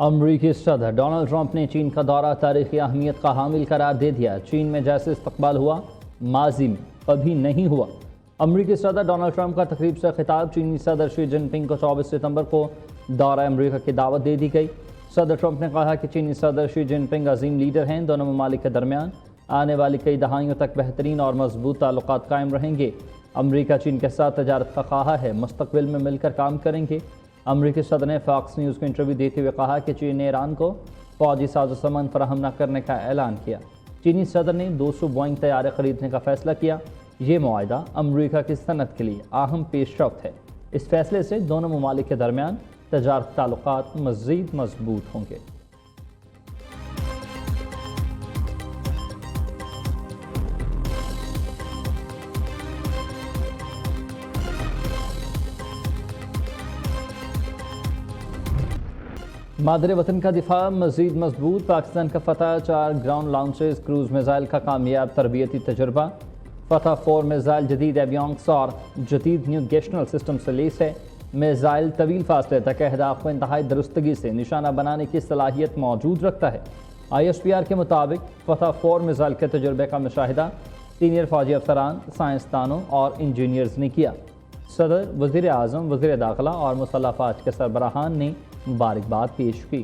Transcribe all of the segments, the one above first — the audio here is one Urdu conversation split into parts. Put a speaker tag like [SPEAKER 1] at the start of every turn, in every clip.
[SPEAKER 1] امریکی صدر ڈونلڈ ٹرمپ نے چین کا دورہ تاریخی اہمیت کا حامل قرار دے دیا۔ چین میں جیسے استقبال ہوا، ماضی میں کبھی نہیں ہوا۔ امریکی صدر ڈونلڈ ٹرمپ کا تقریب سے خطاب چینی صدر شی جن پنگ کو 24 ستمبر کو دورہ امریکہ کی دعوت دے دی گئی۔ صدر ٹرمپ نے کہا کہ چینی صدر شی جن پنگ عظیم لیڈر ہیں۔ دونوں ممالک کے درمیان آنے والی کئی دہائیوں تک بہترین اور مضبوط تعلقات قائم رہیں گے۔ امریکہ چین کے ساتھ تجارت کا خواہاں ہے، مستقبل میں مل کر کام کریں گے۔ امریکی صدر نے فاکس نیوز کو انٹرویو دیتے ہوئے کہا کہ چین نے ایران کو فوجی سازوسامان فراہم نہ کرنے کا اعلان کیا۔ چینی صدر نے 200 بوئنگ طیارے خریدنے کا فیصلہ کیا۔ یہ معاہدہ امریکہ کی صنعت کے لیے اہم پیش رفت ہے۔ اس فیصلے سے دونوں ممالک کے درمیان تجارتی تعلقات مزید مضبوط ہوں گے۔ مادر وطن کا دفاع مزید مضبوط، پاکستان کا فتح 4 گراؤنڈ لانچز کروز میزائل کا کامیاب تربیتی تجربہ۔ فتح 4 میزائل جدید ایویونکس اور جدید نیویگیشنل سسٹم سے لیس ہے۔ میزائل طویل فاصلے تک اہداف کو انتہائی درستگی سے نشانہ بنانے کی صلاحیت موجود رکھتا ہے۔ ISPR کے مطابق فتح 4 میزائل کے تجربے کا مشاہدہ سینئر فوجی افسران، سائنسدانوں اور انجینئرز نے کیا۔ صدر، وزیر اعظم، وزیر داخلہ اور مسلح افواج کے سربراہان نے مبارکباد پیش کی۔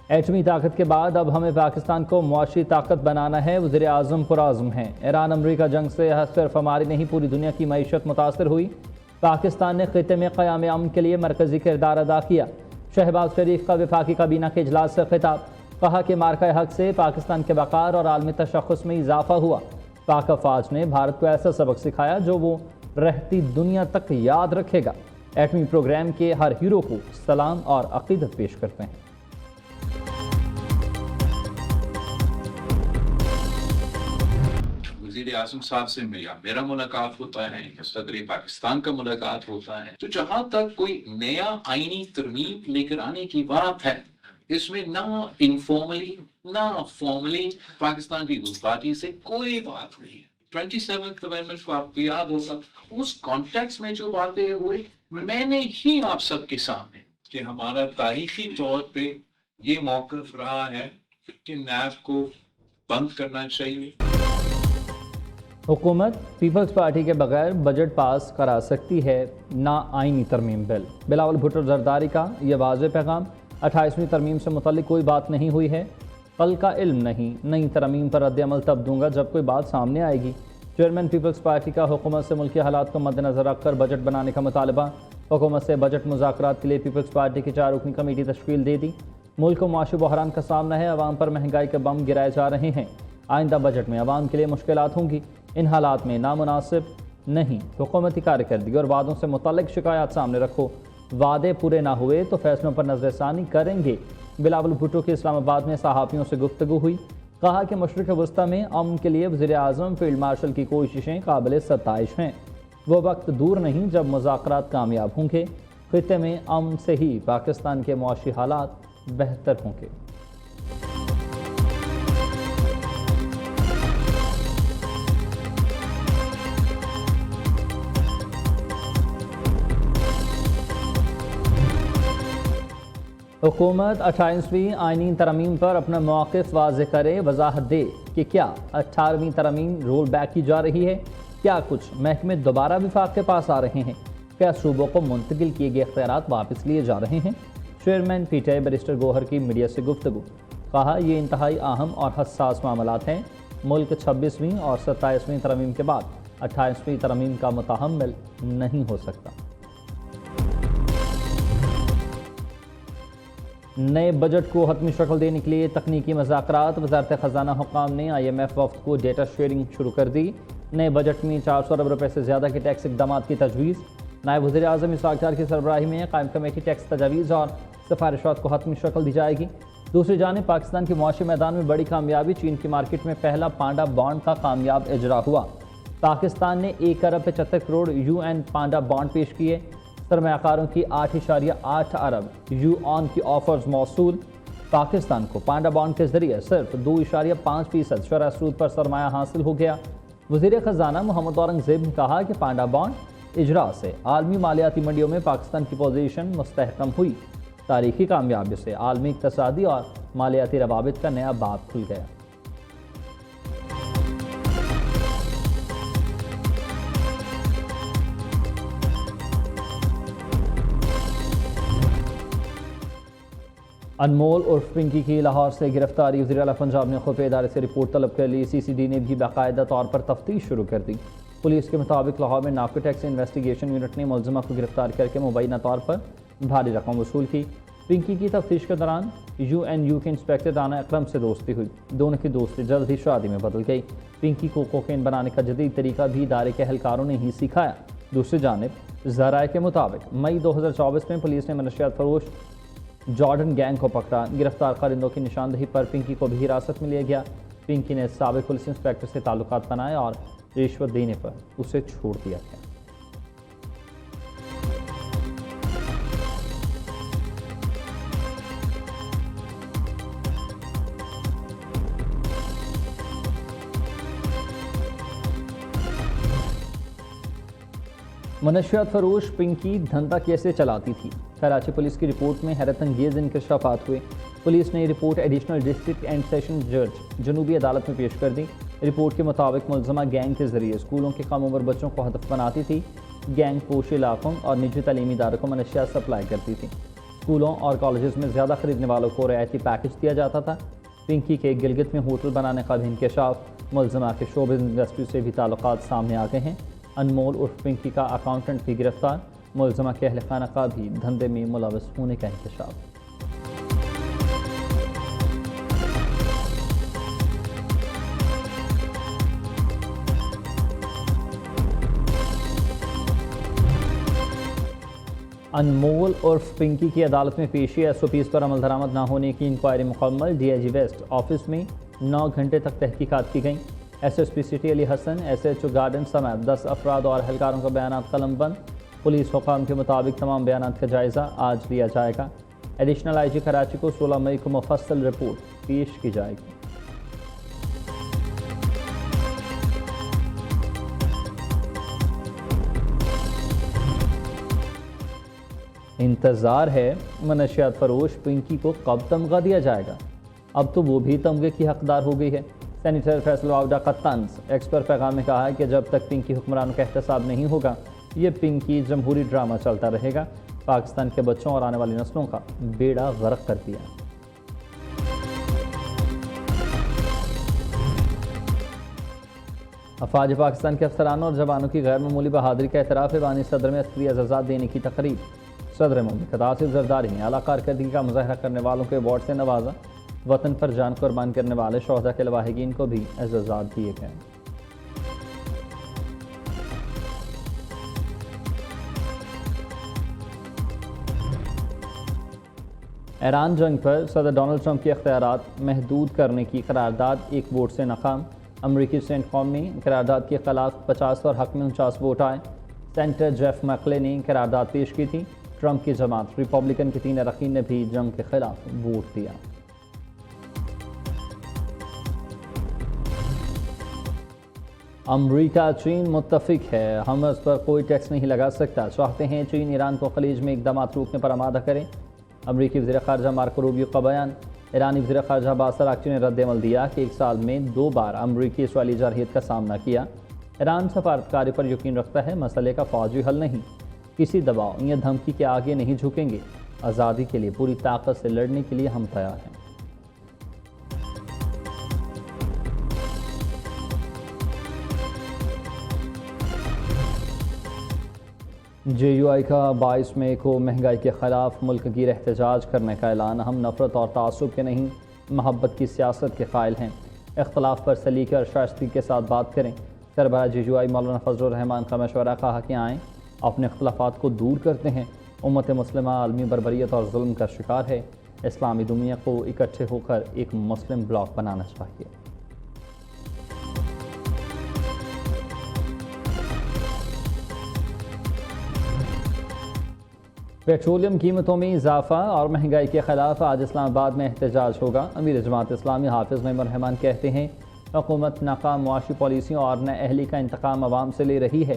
[SPEAKER 1] ایٹمی طاقت کے بعد اب ہمیں پاکستان کو معاشی طاقت بنانا ہے، وزیر اعظم پرعزم ہیں۔ ایران امریکہ جنگ سے صرف ہماری نہیں پوری دنیا کی معیشت متاثر ہوئی۔ پاکستان نے خطے میں قیام امن کے لیے مرکزی کردار ادا کیا۔ شہباز شریف کا وفاقی کابینہ کے اجلاس سے خطاب، کہا کہ مارکہ حق سے پاکستان کے وقار اور عالمی تشخص میں اضافہ ہوا۔ پاک افواج نے بھارت کو ایسا سبق سکھایا جو وہ رہتی دنیا تک یاد رکھے گا۔ ایٹمی پروگرام کے ہر ہیرو کو سلام اور عقیدت پیش کرتے ہیں۔
[SPEAKER 2] وزیر اعظم صاحب سے میرا ملاقات ہوتا ہے، صدر پاکستان کا ملاقات ہوتا ہے، تو جہاں تک کوئی نیا آئینی ترمیم لے کر آنے کی بات ہے، اس میں نہ انفارملی نہ فارملی پاکستان پیپلز پارٹی سے کوئی بات نہیں ہے۔ 27th امendment کو آپ کو یاد ہوگا، اس کانٹیکس میں جو باتیں ہوئی، میں نے ہی آپ سب کے سامنے کہ ہمارا تاریخی طور پہ یہ موقف رہا ہے کہ نیب کو بند کرنا چاہیے۔
[SPEAKER 1] حکومت پیپلز پارٹی کے بغیر بجٹ پاس کرا سکتی ہے، نہ آئینی ترمیم بل۔ بلاول بھٹو زرداری کا یہ واضح پیغام، 28ویں ترمیم سے متعلق کوئی بات نہیں ہوئی ہے، کل کا علم نہیں، نئی ترمیم پر رد عمل تب دوں گا جب کوئی بات سامنے آئے گی۔ چیئرمین پیپلز پارٹی کا حکومت سے ملکی حالات کو مد نظر رکھ کر بجٹ بنانے کا مطالبہ، حکومت سے بجٹ مذاکرات کے لیے پیپلز پارٹی کی 4 رکنی کمیٹی تشکیل دے دی۔ ملک کو معاشی بحران کا سامنا ہے، عوام پر مہنگائی کے بم گرائے جا رہے ہیں، آئندہ بجٹ میں عوام کے لیے مشکلات ہوں گی، ان حالات میں نامناسب نہیں حکومتی کارکردگی اور وعدوں سے متعلق شکایات سامنے رکھو، وعدے پورے نہ ہوئے تو فیصلوں پر نظر ثانی کریں گے۔ بلاول بھٹو کی اسلام آباد میں صحافیوں سے گفتگو ہوئی، کہا کہ مشرق وسطی میں امن کے لیے وزیر اعظم فیلڈ مارشل کی کوششیں قابل ستائش ہیں، وہ وقت دور نہیں جب مذاکرات کامیاب ہوں گے، خطے میں امن سے ہی پاکستان کے معاشی حالات بہتر ہوں گے۔ حکومت 28ویں آئینی ترمیم پر اپنا موقف واضح کرے، وضاحت دے کہ کیا 18ویں ترمیم رول بیک کی جا رہی ہے، کیا کچھ محکمے دوبارہ وفاق کے پاس آ رہے ہیں، کیا صوبوں کو منتقل کیے گئے اختیارات واپس لیے جا رہے ہیں۔ Chairman P T I barrister Gohar کی میڈیا سے گفتگو، کہا یہ انتہائی اہم اور حساس معاملات ہیں، ملک 26ویں اور 27ویں ترمیم کے بعد 28ویں ترمیم کا متحمل نہیں ہو سکتا۔ نئے بجٹ کو حتمی شکل دینے کے لیے تکنیکی مذاکرات، وزارت خزانہ حکام نے IMF وفد کو ڈیٹا شیئرنگ شروع کر دی۔ نئے بجٹ میں 400 ارب روپے سے زیادہ کے ٹیکس اقدامات کی تجویز، نائب وزیر اعظم اسحاق ڈار کی سربراہی میں قائم کمیٹی ٹیکس تجاویز اور سفارشات کو حتمی شکل دی جائے گی۔ دوسری جانب پاکستان کے معاشی میدان میں بڑی کامیابی، چین کی مارکیٹ میں پہلا پانڈا بانڈ کا کامیاب اجرا ہوا۔ پاکستان نے 1 ارب 75 کروڑ UN پانڈا بانڈ پیش کیے، سرمایہ کاروں کی 8.8 ارب UN کی آفرز موصول۔ پاکستان کو پانڈا بانڈ کے ذریعے صرف 2.5% شرح سود پر سرمایہ حاصل ہو گیا۔ وزیر خزانہ محمد اورنگزیب نے کہا کہ پانڈا بانڈ اجرا سے عالمی مالیاتی منڈیوں میں پاکستان کی پوزیشن مستحکم ہوئی۔ تاریخی کامیابی سے عالمی اقتصادی اور مالیاتی روابط کا نیا باب کھل گیا۔ انمول عرف پنکی کی لاہور سے گرفتاری۔ وزیر اعلیٰ پنجاب نے خفیہ ادارے سے رپورٹ طلب کر لی۔ CCD نے بھی باقاعدہ طور پر تفتیش شروع کر دی۔ پولیس کے مطابق لاہور میں نارکو ٹیکس انویسٹیگیشن یونٹ نے ملزمہ کو گرفتار کر کے مبینہ طور پر بھاری رقم وصول کی۔ پنکی کی تفتیش کے دوران UNU کے انسپیکٹر رانا اکرم سے دوستی ہوئی۔ دونوں کی دوستی جلد ہی شادی میں بدل گئی۔ پنکی کو کوکین بنانے کا جدید طریقہ بھی ادارے کے اہلکاروں نے ہی سکھایا۔ دوسری جانب ذرائع کے مطابق مئی 2024 میں پولیس نے منشیات فروش جارڈن گینگ کو پکڑا۔ گرفتار خارندوں کی نشاندہی پر پنکی کو بھی حراست میں لیا گیا۔ پنکی نے سابق پولیس انسپیکٹر سے تعلقات بنائے اور رشوت دینے پر اسے چھوڑ دیا گیا۔ منشیات فروش پنکی دھندا کیسے چلاتی تھی؟ کراچی پولیس کی رپورٹ میں حیرت انگیز انکشافات ہوئے۔ پولیس نے یہ report additional district and session جج جنوبی عدالت میں پیش کر دی۔ رپورٹ کے مطابق ملزمہ گینگ کے ذریعے اسکولوں کے کم عمر بچوں کو ہدف بناتی تھی۔ گینگ پوش علاقوں اور نجی تعلیمی اداروں کو منشیات سپلائی کرتی تھی۔ اسکولوں اور کالجز میں زیادہ خریدنے والوں کو رعایتی پیکج دیا جاتا تھا۔ پنکی کے گلگت میں ہوٹل بنانے کا بھی انکشاف۔ ملزمہ کے شوبز انڈسٹری سے بھی تعلقات سامنے آ گئے ہیں۔ انمول عرف پنکی کا اکاؤنٹنٹ بھی گرفتار۔ ملزمہ کے اہل خانہ کا بھی دھندے میں ملوث ہونے کا انکشاف۔ انمول عرف پنکی کی عدالت میں پیشی۔ SOPs پر عمل درآمد نہ ہونے کی انکوائری مکمل۔ DIG ویسٹ آفس میں 9 گھنٹے تک تحقیقات کی گئیں۔ SSP سٹی علی حسن، SHO گارڈن سمیت 10 افراد اور اہلکاروں کا بیانات قلم بند۔ پولیس حکام کے مطابق تمام بیانات کا جائزہ آج لیا جائے گا۔ ایڈیشنل IG کراچی کو 16 مئی کو مفصل رپورٹ پیش کی جائے گی۔ انتظار ہے منشیات فروش پنکی کو کب تمغہ دیا جائے گا۔ اب تو وہ بھی تمغے کی حقدار ہو گئی ہے۔ سینیٹر فیصل واوڈا کا طنز۔ ایکس پر پیغام میں کہا ہے کہ جب تک پنکی حکمرانوں کا احتساب نہیں ہوگا یہ پنکی جمہوری ڈرامہ چلتا رہے گا۔ پاکستان کے بچوں اور آنے والی نسلوں کا بیڑا غرق کر دیا۔ افواج پاکستان کے افسرانوں اور جوانوں کی غیر معمولی بہادری کا اعتراف ایوانی صدر میں عسکری اعزازات دینے کی تقریب۔ صدر مملکت آصف زرداری نے اعلیٰ کارکردگی کا مظاہرہ کرنے والوں کو ایوارڈ سے نوازا۔ وطن پر جان قربان کرنے والے شہداء کے لواحقین کو بھی اعزازات دیے گئے۔ ایران جنگ پر صدر ڈونلڈ ٹرمپ کے اختیارات محدود کرنے کی قرارداد ایک ووٹ سے ناکام۔ امریکی سینٹ قوم میں قرارداد کے خلاف 50 اور حق میں 49 ووٹ آئے۔ سینیٹر جیف میکلے نے قرارداد پیش کی تھی۔ ٹرمپ کی جماعت ریپبلکن کے 3 اراکین نے بھی جنگ کے خلاف ووٹ دیا۔ امریکہ چین متفق ہے، ہم اس پر کوئی ٹیکس نہیں لگا سکتا، چاہتے ہیں چین ایران کو خلیج میں اقدامات روکنے پر آمادہ کرے۔ امریکی وزیر خارجہ مارکو روبیو کا بیان۔ ایرانی وزیر خارجہ عباس اراغچی نے رد عمل دیا کہ 1 سال میں 2 بار امریکی اسرائیلی جارحیت کا سامنا کیا۔ ایران سفارتکاری پر یقین رکھتا ہے، مسئلے کا فوجی حل نہیں، کسی دباؤ یا دھمکی کے آگے نہیں جھکیں گے، آزادی کے لیے پوری طاقت سے لڑنے کے لیے ہم تیار ہیں۔ JUI کا 22 مئی کو مہنگائی کے خلاف ملک گیر احتجاج کرنے کا اعلان۔ ہم نفرت اور تعصب کے نہیں، محبت کی سیاست کے قائل ہیں۔ اختلاف پر سلیقے اور شائستگی کے ساتھ بات کریں۔ سربراہ JUI مولانا فضل الرحمان کا مشورہ، کہا کہ آئیں اپنے اختلافات کو دور کرتے ہیں۔ امت مسلمہ عالمی بربریت اور ظلم کا شکار ہے، اسلامی دنیا کو اکٹھے ہو کر ایک مسلم بلاک بنانا چاہیے۔ پیٹرولیم قیمتوں میں اضافہ اور مہنگائی کے خلاف آج اسلام آباد میں احتجاج ہوگا۔ امیر جماعت اسلامی حافظ معمر رحمان کہتے ہیں، حکومت ناکام معاشی پالیسیوں اور نااہلی کا انتقام عوام سے لے رہی ہے۔